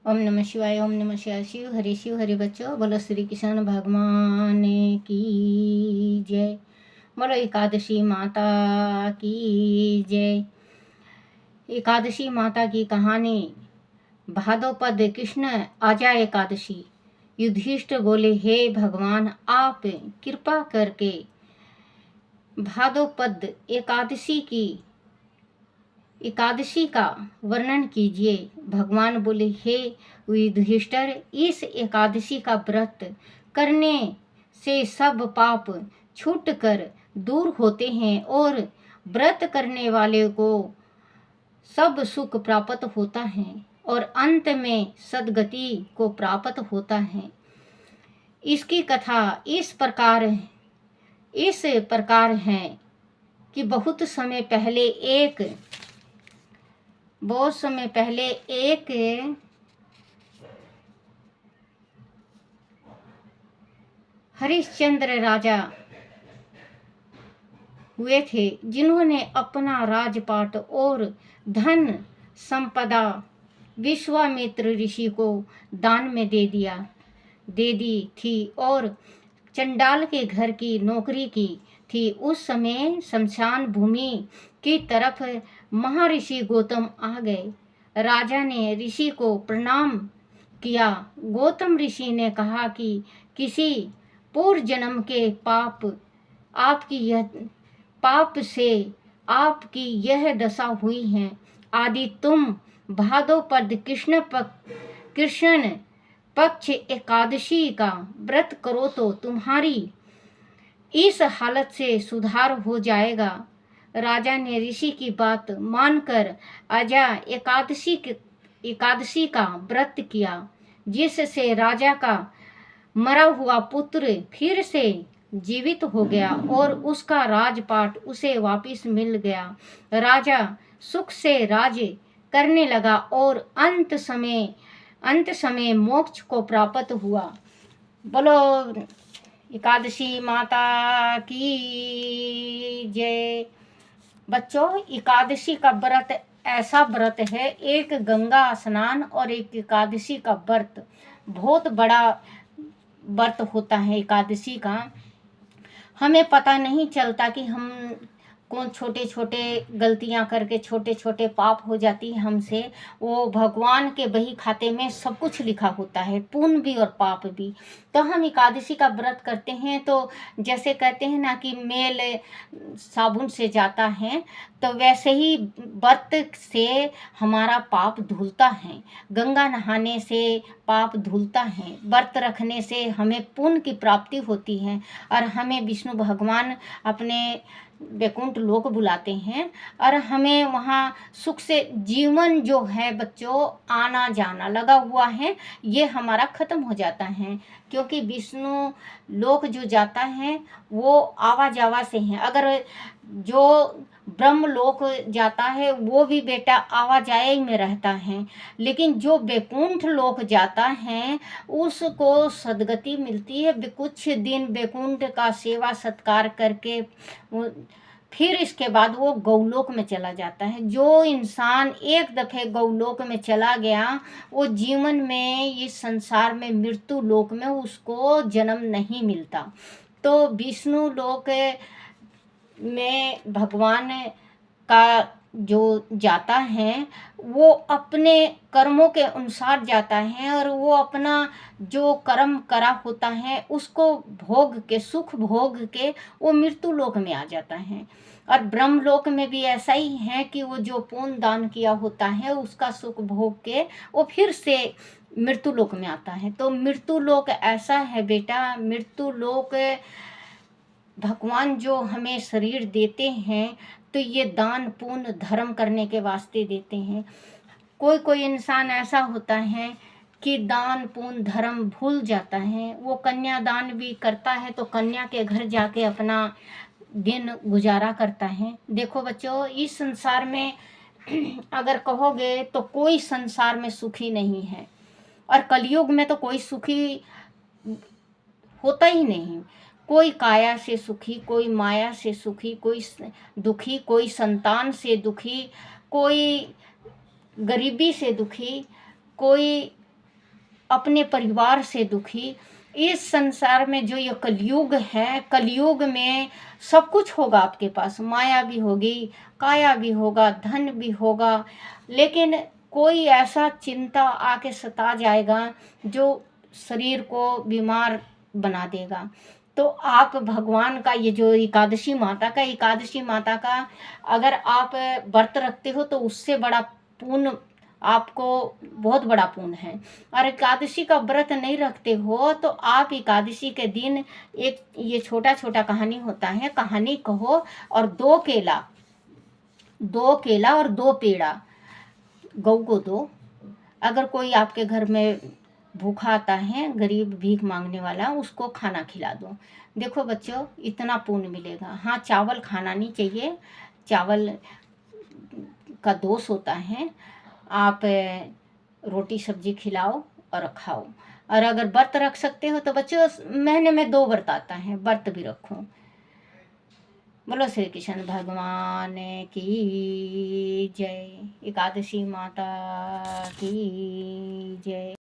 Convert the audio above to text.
ओम नमः शिवाय। ओम नमः शिवाय। शिव हरि बच्चों, बोलो श्री कृष्ण भगवान की जय। बोलो एकादशी माता की जय। एकादशी माता की कहानी। भादोपद कृष्ण आजा एकादशी। युधिष्ठिर बोले, हे भगवान, आप कृपा करके भादोपद एकादशी का वर्णन कीजिए। भगवान बोले, हे युधिष्ठिर, इस एकादशी का व्रत करने से सब पाप छूट कर दूर होते हैं और व्रत करने वाले को सब सुख प्राप्त होता है और अंत में सद्गति को प्राप्त होता है। इसकी कथा इस प्रकार है कि बहुत समय पहले एक हरिश्चंद्र राजा हुए थे, जिन्होंने अपना राजपाट और धन संपदा विश्वामित्र ऋषि को दान में दे दी थी और चंडाल के घर की नौकरी की थी। उस समय शमशान भूमि की तरफ महर्षि गौतम आ गए। राजा ने ऋषि को प्रणाम किया। गौतम ऋषि ने कहा कि किसी पूर्व जन्म के पाप से आपकी यह दशा हुई है। आदि तुम भादोपद कृष्ण पक्ष एकादशी का व्रत करो तो तुम्हारी इस हालत से सुधार हो जाएगा। राजा ने ऋषि की बात मानकर आजा एकादशी का व्रत किया, जिससे राजा का मरा हुआ पुत्र फिर से जीवित हो गया और उसका राजपाट उसे वापस मिल गया। राजा सुख से राज्य करने लगा और अंत समय मोक्ष को प्राप्त हुआ। बोलो एकादशी माता की जय। बच्चों, एकादशी का व्रत ऐसा व्रत है, एक गंगा स्नान और एक एकादशी का व्रत, बहुत बड़ा व्रत होता है एकादशी का। हमें पता नहीं चलता कि हम कौन छोटे छोटे गलतियां करके छोटे छोटे पाप हो जाती है हमसे। वो भगवान के बही खाते में सब कुछ लिखा होता है, पुण्य भी और पाप भी। तो हम एकादशी का व्रत करते हैं तो जैसे कहते हैं ना कि मेल साबुन से जाता है, तो वैसे ही व्रत से हमारा पाप धुलता है। गंगा नहाने से पाप धुलता है। व्रत रखने से हमें पुण्य की प्राप्ति होती है और हमें विष्णु भगवान अपने वैकुंठ लोक बुलाते हैं और हमें वहाँ सुख से जीवन जो है बच्चों, आना जाना लगा हुआ है, ये हमारा खत्म हो जाता है। क्योंकि विष्णु लोक जो जाता है वो आवा जावा से है। अगर जो ब्रह्म लोक जाता है वो भी बेटा आवाजाही में रहता है, लेकिन जो वैकुंठ लोक जाता है उसको सद्गति मिलती है। कुछ दिन वैकुंठ का सेवा सत्कार करके फिर इसके बाद वो गौलोक में चला जाता है। जो इंसान एक दफे गौलोक में चला गया, वो जीवन में इस संसार में मृत्यु लोक में उसको जन्म नहीं मिलता। तो विष्णु लोक में भगवान का जो जाता है वो अपने कर्मों के अनुसार जाता है और वो अपना जो कर्म करा होता है उसको सुख भोग के वो मृत्यु लोक में आ जाता है। और ब्रह्मलोक में भी ऐसा ही है कि वो जो पुण्य दान किया होता है उसका सुख भोग के वो फिर से मृत्यु लोक में आता है। तो मृत्यु लोक ऐसा है बेटा, मृत्यु लोक भगवान जो हमें शरीर देते हैं तो ये दान पुण्य धर्म करने के वास्ते देते हैं। कोई इंसान ऐसा होता है कि दान पुण्य धर्म भूल जाता है, वो कन्यादान भी करता है तो कन्या के घर जाके अपना दिन गुजारा करता है। देखो बच्चों, इस संसार में अगर कहोगे तो कोई संसार में सुखी नहीं है और कलयुग में तो कोई सुखी होता ही नहीं। कोई काया से सुखी, कोई माया से सुखी, कोई दुखी, कोई संतान से दुखी, कोई गरीबी से दुखी, कोई अपने परिवार से दुखी। इस संसार में जो ये कलयुग है, कलयुग में सब कुछ होगा आपके पास, माया भी होगी, काया भी होगा, धन भी होगा, लेकिन कोई ऐसा चिंता आके सता जाएगा जो शरीर को बीमार बना देगा। तो आप भगवान का ये जो एकादशी माता का अगर आप व्रत रखते हो तो उससे बड़ा पुण्य आपको, बहुत बड़ा पुण्य है। और एकादशी का व्रत नहीं रखते हो तो आप एकादशी के दिन एक ये छोटा छोटा कहानी होता है, कहानी कहो और 2 केला और 2 पेड़ा गौ को दो। अगर कोई आपके घर में भूखा आता है, गरीब भीख मांगने वाला, उसको खाना खिला दो। देखो बच्चों, इतना पुण्य मिलेगा। हाँ, चावल खाना नहीं चाहिए, चावल का दोष होता है। आप रोटी सब्जी खिलाओ और खाओ। और अगर व्रत रख सकते हो तो बच्चों, महीने में 2 व्रत आता है, व्रत भी रखो। बोलो श्री कृष्ण भगवान की जय, एकादशी माता की जय।